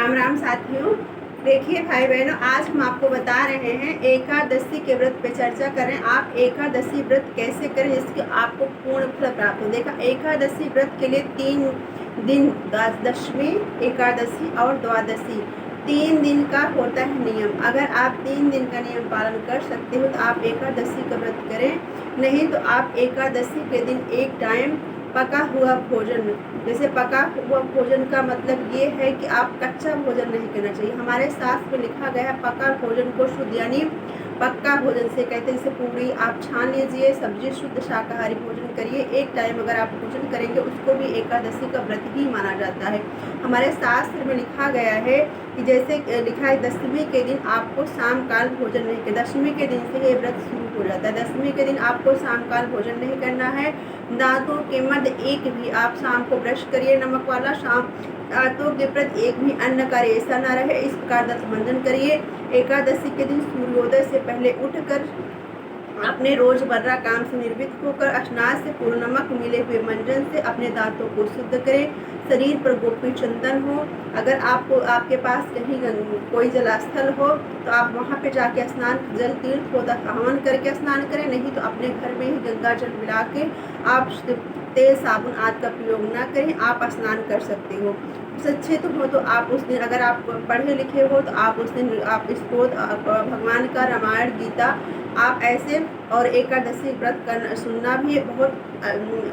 राम राम साथियों। देखिए भाई बहनों, आज हम आपको बता रहे हैं एकादशी के व्रत पे चर्चा करें। आप एकादशी व्रत कैसे करें जिसके आपको पूर्ण फल प्राप्त हो। देखा, एकादशी व्रत के लिए 3 दिन, दशमी, एकादशी और द्वादशी, 3 दिन का होता है नियम। अगर आप 3 दिन का नियम पालन कर सकते हो तो आप एकादशी का व्रत करें, नहीं तो आप एकादशी के दिन एक टाइम पका हुआ भोजन, जैसे पका हुआ भोजन का मतलब ये है कि आप कच्चा भोजन नहीं करना चाहिए। हमारे शास्त्र में लिखा गया है पका भोजन को शुद्ध यानी पक्का भोजन से कहते हैं। जैसे पूरी आप छान लीजिए, सब्जी शुद्ध शाकाहारी भोजन करिए। एक टाइम अगर आप भोजन करेंगे उसको भी एकादशी का व्रत ही माना जाता है। हमारे शास्त्र में लिखा गया है कि जैसे लिखा है दशमी के दिन आपको शाम काल भोजन नहीं करना। दशमी के दिन से ये व्रत शुरू हो जाता है। दशमी के दिन आपको शाम काल भोजन नहीं करना है। दांतों के मध्य एक भी आप शाम को ब्रश करिए नमक वाला। शाम दांतों के प्रति एक भी अन्न का रेशा न रहे, इस प्रकार दंत मंजन करिए। एकादशी के दिन सूर्योदय से पहले उठकर अपने रोजमर्रा काम से निर्वृत्त होकर स्नान से पूर्व नमक मिले हुए मंजन से अपने दांतों को शुद्ध करें। शरीर पर गोपी चंदन हो, अगर आपके पास कहीं कोई जलास्थल हो तो आप वहां पे जाके स्नान, जल तीर्थ होता हवन करके स्नान करें, नहीं तो अपने घर में ही गंगा जल मिला के आप तेल साबुन आदि का प्रयोग ना करें, आप स्नान कर सकते हो। शिक्षित हो तो आप उस दिन, अगर आप पढ़े लिखे हो तो आप उस दिन आप इसको भगवान का रामायण गीता आप ऐसे, और एकादशी व्रत करना सुनना भी बहुत,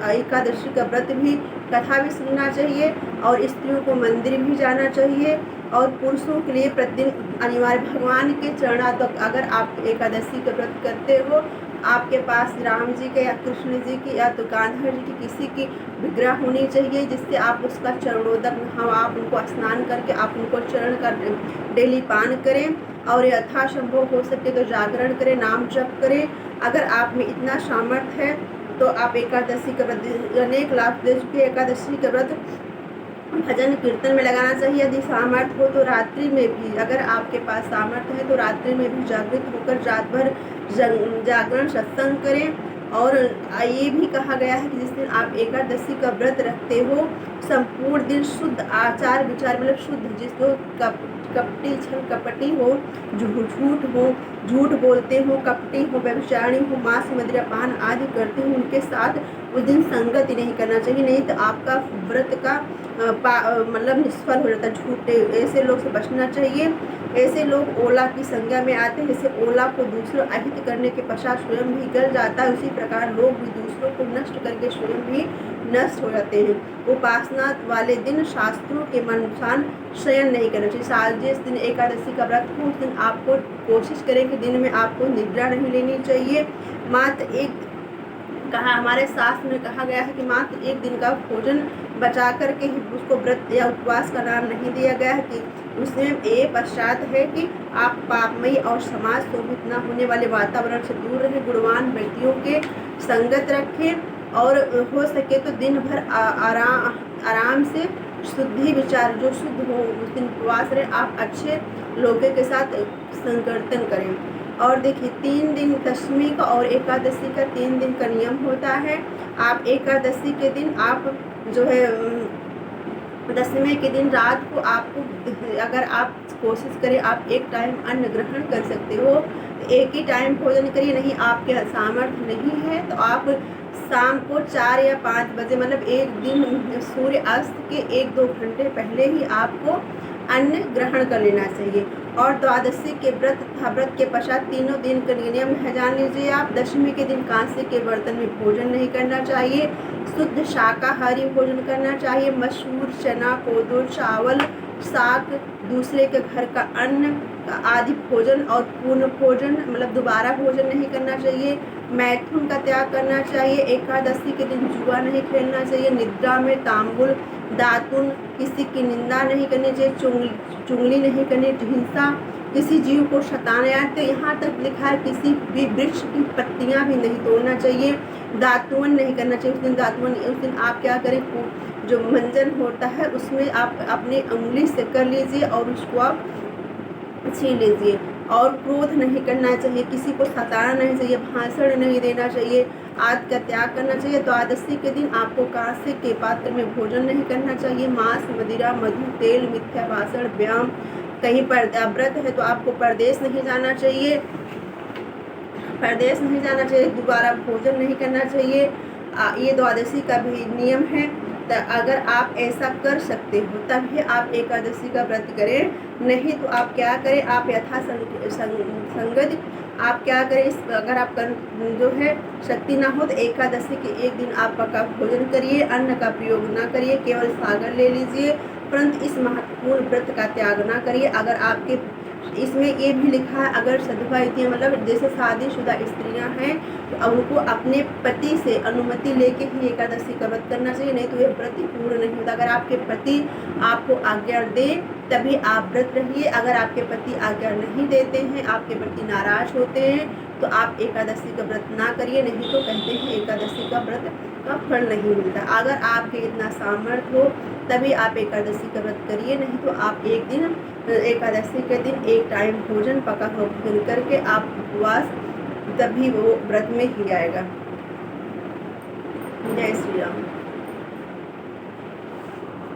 एकादशी का व्रत भी कथा भी सुनना चाहिए। और स्त्रियों को मंदिर भी जाना चाहिए। और पुरुषों के लिए प्रतिदिन अनिवार्य भगवान के चरणार्विंद, अगर आप एकादशी का व्रत करते हो, आपके पास राम जी के या कृष्ण जी की या तो गांधा जी की किसी की विग्रह होनी चाहिए, जिससे आप उसका चरणोदक, आप उनको स्नान करके आप उनको चरण का डेली पान करें। और यथासंभव हो सके तो जागरण करें, नाम जप करें। अगर आप में इतना सामर्थ्य है तो आप एकादशी का व्रत, अनेक लाभ दे चुके एकादशी का व्रत भजन कीर्तन में लगाना चाहिए। यदि सामर्थ्य हो तो रात्रि में भी, अगर आपके पास सामर्थ्य है तो रात्रि में भी जागृत होकर रात भर जागरण सत्संग करें। और ये भी कहा गया है कि जिस दिन आप एकादशी का व्रत रखते हो, संपूर्ण दिन शुद्ध आचार विचार, मतलब शुद्ध, जिसको कपटी छल कपटी हो, झूठ बोलते हो, कपटी हो, व्यभिचारिणी हो, मांस मदिरा पान आदि करते हो, उनके साथ उस दिन संगति नहीं करना चाहिए, नहीं तो आपका व्रत का मतलब निष्फल हो जाता है। झूठे ऐसे लोग से बचना चाहिए। ऐसे लोग ओला की संज्ञा में आते हैं। जैसे ओला को दूसरों अहित करने के पश्चात स्वयं भी गल जाता है, उसी प्रकार लोग भी दूसरों को नष्ट करके स्वयं भी नष्ट हो जाते हैं। उपासना वाले दिन शास्त्रों के अनुसार शयन नहीं करना चाहिए। जिस दिन एकादशी का व्रत हो उस दिन आपको कोशिश करें कि दिन में आपको निद्रा नहीं लेनी चाहिए। मात्र एक हमारे शास्त्र में कहा गया है कि मात्र एक दिन का भोजन बचा करके ही उसको व्रत या उपवास का नाम नहीं दिया गया है, कि उसमें ये पश्चात है कि आप पापमयी और समाज शोभित न होने वाले वातावरण से दूर रहें, गुणवान व्यक्तियों के संगत रखें, और हो सके तो दिन भर आराम से शुद्धि विचार जो शुद्ध हो उस दिन उपवास रहे, आप अच्छे लोगों के साथ संकीर्तन करें। और देखिए 3 दिन दशमी का और एकादशी का 3 दिन का नियम होता है। आप एकादशी के दिन आप जो है दशमी के दिन रात को आपको, अगर आप कोशिश करें आप एक टाइम अन्न ग्रहण कर सकते हो तो एक ही टाइम भोजन करिए। नहीं आपके सामर्थ्य नहीं है तो आप शाम को 4 या 5 बजे, मतलब एक दिन सूर्य अस्त के 1-2 घंटे पहले ही आपको अन्न ग्रहण कर लेना चाहिए। और द्वादशी के व्रत के पश्चात 3 दिन का नियम है, जान लीजिए आप। दशमी के दिन कांसे के बर्तन में भोजन नहीं करना चाहिए, शुद्ध शाकाहारी भोजन करना चाहिए। मसूर, चना, कोदो, चावल, साग, दूसरे के घर का अन्न आदि भोजन और पूर्ण भोजन, मतलब दोबारा भोजन नहीं करना चाहिए। मैथुन का त्याग करना चाहिए। एकादशी के दिन जुआ नहीं खेलना चाहिए। निद्रा में तांबुल, दातुन, किसी की निंदा नहीं करनी चाहिए। चुगली नहीं करनी, हिंसा, किसी जीव को सताना, तो यहाँ तक लिखा है किसी भी वृक्ष की पत्तियाँ भी नहीं तोड़ना चाहिए। दातुवन नहीं करना चाहिए उस दिन। दातुवन उस दिन आप क्या करें, जो मंजन होता है उसमें आप अपनी उंगली से कर लीजिए और उसको आप छीन लीजिए। और क्रोध नहीं करना चाहिए, किसी को सताना नहीं चाहिए, भाषण नहीं देना चाहिए, आदि का त्याग करना चाहिए। द्वादशी के दिन आपको कांसे के पात्र में भोजन नहीं करना चाहिए। मांस, मदिरा, मधु, तेल, मिथ्या भाषण, व्यायाम, कहीं पर व्रत है तो आपको परदेश नहीं जाना चाहिए, परदेश नहीं जाना चाहिए, दोबारा भोजन नहीं करना चाहिए। ये द्वादशी का भी नियम है। अगर आप ऐसा कर सकते हो तभी आप एकादशी का व्रत करें, नहीं तो आप क्या करें, आप यथा संगत आप क्या करें, अगर आप जो है शक्ति ना हो तो एकादशी के एक दिन आप पका भोजन करिए, अन्न का प्रयोग ना करिए, केवल सागर ले लीजिए, परंतु इस महत्वपूर्ण व्रत का त्याग ना करिए। अगर आपके इसमें ये भी लिखा है, अगर सधवा युतियाँ मतलब जैसे शादीशुदा स्त्रियां हैं तो उनको अपने पति से अनुमति लेके ही एकादशी का व्रत करना चाहिए, नहीं तो ये व्रत पूर्ण नहीं होता। अगर आपके पति आपको आज्ञा दे तभी आप व्रत रहिए, अगर आपके पति आज्ञा नहीं देते हैं, आपके प्रति नाराज होते हैं तो आप एकादशी का व्रत ना करिए, नहीं तो कहते हैं एकादशी का व्रत का फल नहीं मिलता। अगर आपके इतना सामर्थ्य हो तभी आप एकादशी का व्रत करिए, नहीं तो आप एक दिन एकादशी के दिन एक टाइम भोजन पका हुआ भोजन करके आप उपवास, तभी वो व्रत में ही आएगा। जय श्री राम।